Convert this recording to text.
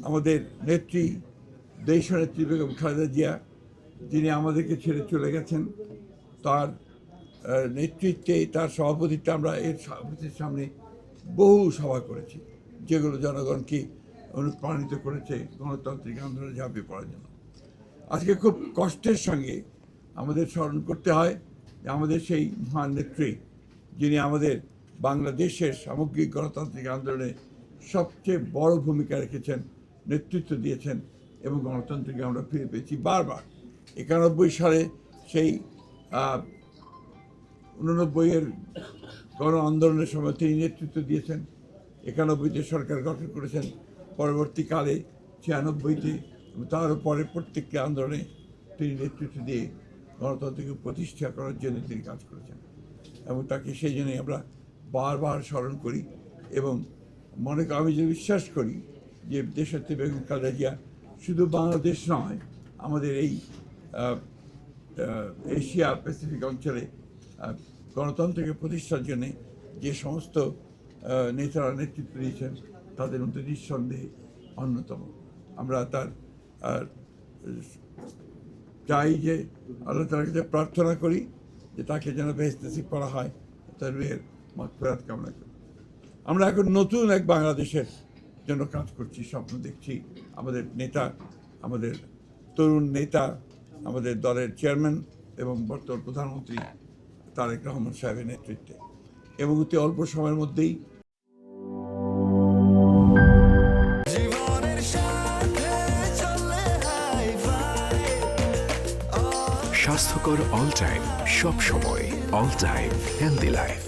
আমাদের নেত্রী দেশনেত্রী বেগম খালেদা জিয়া, যিনি আমাদেরকে ছেড়ে চলে গেছেন, তার নেতৃত্বে, তার সভাপতিত্বে আমরা এর সভাপতির সামনে বহু সভা করেছি, যেগুলো জনগণকে অনুপ্রাণিত করেছে গণতান্ত্রিক আন্দোলনে ঝাঁপিয়ে পড়ার জন্য। আজকে খুব কষ্টের সঙ্গে আমাদের স্মরণ করতে হয় যে আমাদের সেই মহান নেত্রী, যিনি আমাদের বাংলাদেশের সামগ্রিক গণতান্ত্রিক আন্দোলনে সবচেয়ে বড় ভূমিকা রেখেছেন, নেতৃত্ব দিয়েছেন এবং গণতন্ত্রকে আমরা ফিরে পেয়েছি বারবার। 91 সালে সেই 89-এর গণ আন্দোলনের সময় তিনি নেতৃত্ব দিয়েছেন। 91-তে সরকার গঠন করেছেন। পরবর্তীকালে 96-তে তারও পরে প্রত্যেকটি আন্দোলনে তিনি নেতৃত্ব দিয়ে গণতন্ত্রকে প্রতিষ্ঠা করার জন্য তিনি কাজ করেছেন এবং তাকে সেই জন্যই আমরা বারবার স্মরণ করি এবং আমি যে বিশ্বাস করি যে দেশনেত্রী বেগম খালেদা জিয়া শুধু বাংলাদেশ নয়, আমাদের এই এশিয়া প্যাসিফিক অঞ্চলে গণতন্ত্রকে প্রতিষ্ঠার জন্যে যে সমস্ত নেতারা নেতৃত্ব দিয়েছেন তাদের মধ্যে নিঃসন্দেহে অন্যতম। আমরা তার চাই যে আল্লাহ তাআলার কাছে প্রার্থনা করি যে তাকে যেন বেহেশত নসিব করা হয়, তার রুহের মাগফিরাত কামনা করি। আমরা এখন নতুন এক বাংলাদেশের জন্য কাজ করছি, স্বপ্ন দেখছি। আমাদের নেতা, আমাদের তরুণ নেতা, আমাদের দলের চেয়ারম্যান এবং বর্তমান প্রধানমন্ত্রী তারেক রহমান সাহেবের নেতৃত্বে এবং অতি অল্প সময়ের মধ্যেই স্বাস্থ্যকর অল টাইম, সব সময় অল টাইম হেলদি লাইফ।